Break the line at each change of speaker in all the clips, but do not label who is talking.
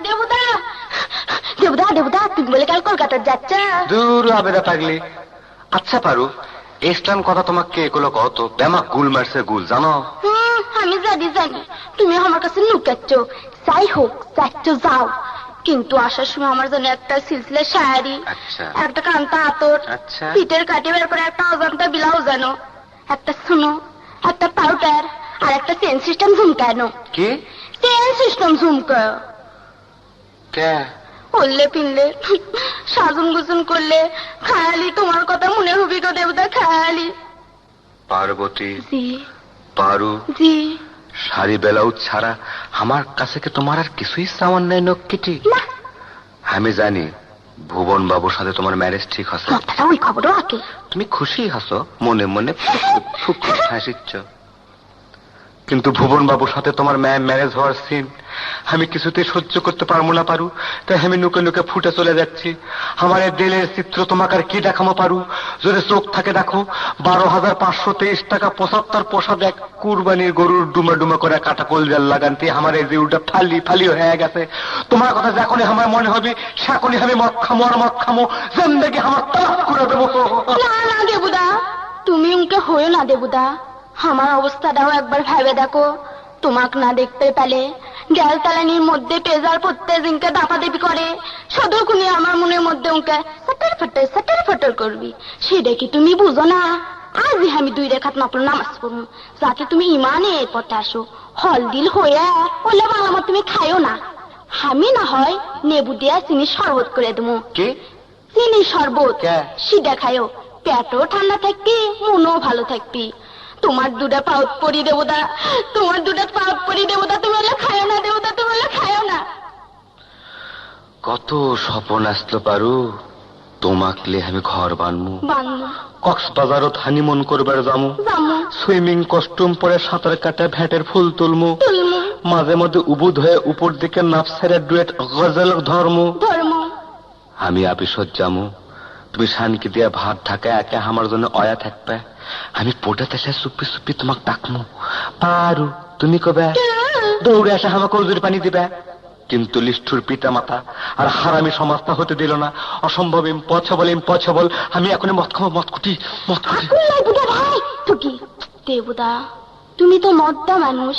দেবুদা দেবুদা দেবুদা তুমি বলে কাল কলকাতা যাচ্ছ?
দূর আবেদা থাকলে। আচ্ছা পারু, ইসলাম কথা তোমাকে এগুলো কত ব্যামা গুল মারছে গুল জানো?
আমি জানি তুমি আমার কাছে লুকাচ্ছ। যাই হোক যাচ্ছ যাও, কিন্তু আসার সময় আমার জন্য একটা সিলসিলা শাড়ি, একটা কান্তা আতর, পিঠের কাটি, বের একটা অজান্তা বিলাও জানো, একটা সোনো, একটা পাউডার আর একটা চেন সিস্টেম ঝুমকা এনো।
কি
চেন সিস্টেম ঝুমকা? পড়লে পিনলে সাজুন গুজুন করলে খায়ালি তোমার কথা মনে হবে গো দেবতা, খায়ালি।
পার্বতী
জি
পারু
জি,
শাড়ি ব্লাউজ ছাড়া আমার কাছে কি তোমার আর কিছুই সামান নেই নক্কিটি? আমি জানি ভুবন বাবুর সাথে তোমার ম্যারেজ ঠিক হচ্ছে।
ওই খবরও আগে
তুমি খুশি হাসো, মনে মনে ফুক হাসিচ্ছ, কিন্তু ভুবন বাবুর সাথে তোমার ম্যারেজ হওয়ার সিন আমি কিছুতে সহ্য করতে পারবো না পারু। তাই আমি নুকে নুকে ফুটে চলে যাচ্ছি। আমার এই দিলের চিত্র তোমাকে আর কি দেখামো পারু? যদি চোখ থাকে দেখো 12,523 টাকা 75 পয়সা দেখ কুরবানির গরুর ডুমা ডুমা করে কাটা কলজাল লাগানতে আমার এই জিউটা ফালি ফালি হয়ে গেছে। তোমার কথা যখনই আমার মনে হবে সেখনই আমি মদ খামো আর মদ খামো, জিন্দেগি আমার তালাক করে দেবো।
না না দেবুদা, তুমি উনকে হয়ে না দেবুদা, আমার অবস্থাটাও একবার ভেবে দেখো। তোমাক না দেখতে পেলে গ্যাল তালানির মধ্যে পেজার পড়তে জিনকে দাপাদাপি করে, সদরকুনি আমার মনের মধ্যে উনকে সাটার ফাটার করবি, সেটা কি তুমি বুঝো না? আজই আমি 2 রেখাত নফল নামাজ পড়ুন, যাতে তুমি ইমানের পথে আসো। হল দিল হয়ে বললে বাংলা তুমি খাইও না, আমি না হয় নেবু দিয়া চিনি শরবত করে দেবো। চিনি শরবত সেটা খাইও, পেটও ঠান্ডা থাকবি, মনও ভালো থাকবি। তোমার 2টা পাউত পরি দেবতা, তোমার 2টা পাউত পরি দেবতা, তুমি বলে খায়ও না দেবতা, তুমি বলে খায়ও না।
কত স্বপ্ন আসলো পারু, তোমাকলে আমি ঘর বানমু, কক্সবাজারত হানিমুন করবার যামু, সুইমিং কস্টিউম পরে সাঁতার কাটে ভ্যাটের ফুল তুলমু, মাঝে মধ্যে উবুদ হয়ে উপর দিকে নাফসারের ডুয়েট গজল ধর্মু। আমি আপিসত যামু, তুমি শানকি দিয়া ভাত ঢাকা একে আমার জন্য অয়া থাকবে। আমি পোটাতে এসে চুপি চুপি তোমাক ডাকমু, পারু তুমি কবে? দৌড়ে এসে আমাকে উজুর পানি দিবে। কিন্তু লিষ্ঠুর পিতা মাতা আর হারামি সমাজটা হতে দিল না। অসম্ভব, ইম্পসিবল। আমি এখন মদ খাবো, মদকুটি।
দেবুদা তুমি তো মদ্দা মানুষ,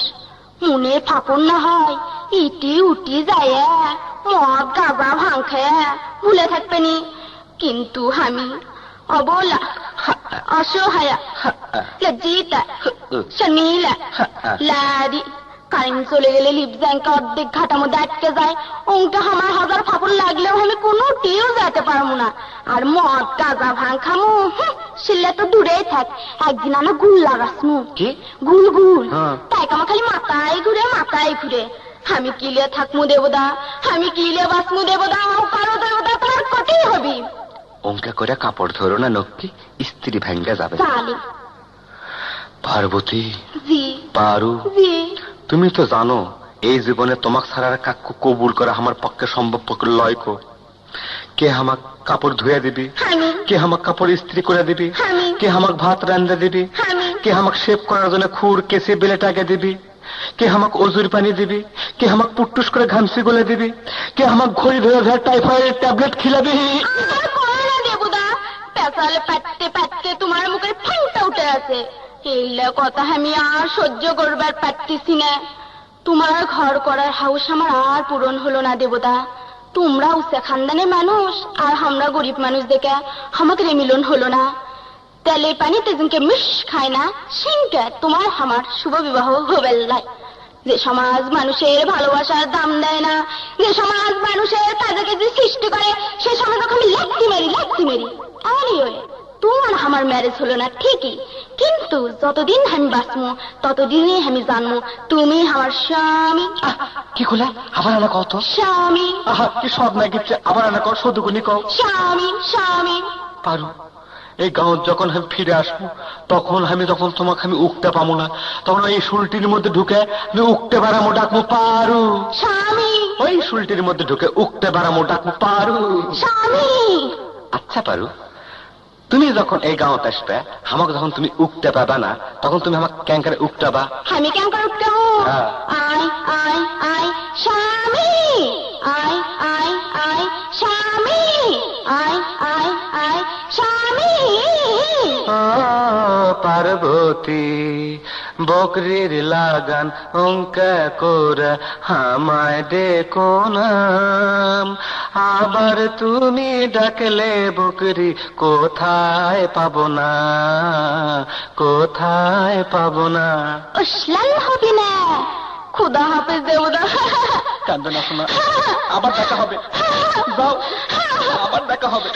মনে ফাপন না হয় ইটি উটি যায় মদ গাঁজা ভাং খায় ভুলে থাকবে নি। কিন্তু আমি অবলা, অসহায়া, লজ্জিতা, শর্মিলা, লারি, কারেন্ট চলে গেলে লিপ ব্যাংকে অর্ধেক ঘাটার মধ্যে আটকে যায়। ওটা আমার 1000 ফাপড় লাগলেও আমি কোনোটিও যেতে পারবো না। আর মদ গাঁজা ভাং খামু সেলে তো দূরেই থাক, একদিন আমি গুল লাগাসমু। গুল গুল তাই আমার খালি মাথায় ঘুরে। আমি কিলে থাকমু দেবদা, আমি কিলে বাসমু দেবদা, পারো দেবদা তোমার কতই হবি।
অঙ্কা করে কাপড় ধরো না নক্কি, স্ত্রী ভেঙ্গে যাবে। পার্বতী পারু তুমি তো জানো এই জীবনে তোমাক ছাড়ার কাকু কবুল করা আমার পক্ষে সম্ভব লয়। কে আমাক কাপড় ধুয়ে দিবি, কে আমাক কাপড় ইস্ত্রি করে দিবি, কে আমাক ভাত রান্ধে দিবি, কে আমাক শেভ করার জন্য খুর কেসে বেলেট আগে দিবি, কে আমাক অজুর পানি দিবি, কে আমাক পুট্টুস করে ঘামসি গলে দিবি, কে আমাক ঘড়ি ধরে ধরে টাইফয়েড ট্যাবলেট খিলাবি।
পাটতে তোমার মুখের ফাংটা উঠে আছে, এইলা কথা আমি আর সহ্য করবার পারতেছি না। তোমার ঘর করার হাউস আমার আর পূরণ হলো না দেবতা। তোমরা উচ্চা খানদানের মানুষ আর আমরা গরিব মানুষ দেখে আমাকে মিলন হলো না। তেলে পানিতে যেনকে মিশ খায় না সেনকে তোমার আমার শুভ বিবাহ হবে নাই। যে সমাজ মানুষের ভালোবাসার দাম দেয় না, যে সমাজ মানুষের কাছাকাছি সৃষ্টি করে, সে সমাজ আমি লাথি মারি। তোমার আমার ম্যারেজ হলো না ঠিকই, কিন্তু যতদিন আমি বাঁচবো ততদিনই আমি জানবো তুমি আমার স্বামী।
কি কলা আবার আনা কত
স্বামী?
কি সব না গিচ্ছে, আবার আনা কর, সদুগুনি কও
স্বামী।
পারু এই গাঁও যখন আমি ফিরে আসবো তখন আমি তোমাকে আমি উঠতে পাবো না, তখন এই শুলটির মধ্যে ঢুকে আমি উঠতে বাড়ামো ডাকবো পারু
স্বামী।
ওই শুলটির মধ্যে ঢুকে উঠতে বাড়ামো ডাকবো পারু
স্বামী।
আচ্ছা পারু, তুমি যখন এই গাঁওতে আসবে আমাকে যখন তুমি উঠতে পাবা না তখন তুমি আমাকে ক্যাঙ্কারে উঠতেবা।
আমি ক্যাঙ্কার উঠতে? আই স্বামী, আই
পার্বতী বকরির লাগান অঙ্কা করে আমায় দেখো নাম আবার তুমি ডাকলে বকরি কোথায় পাবো না কোথায় পাবো না
অশ্লাল হবে না খুদা হাফেজ দেবদা
কান্দো না শোনা আবার দেখা হবে যাও আবার দেখা হবে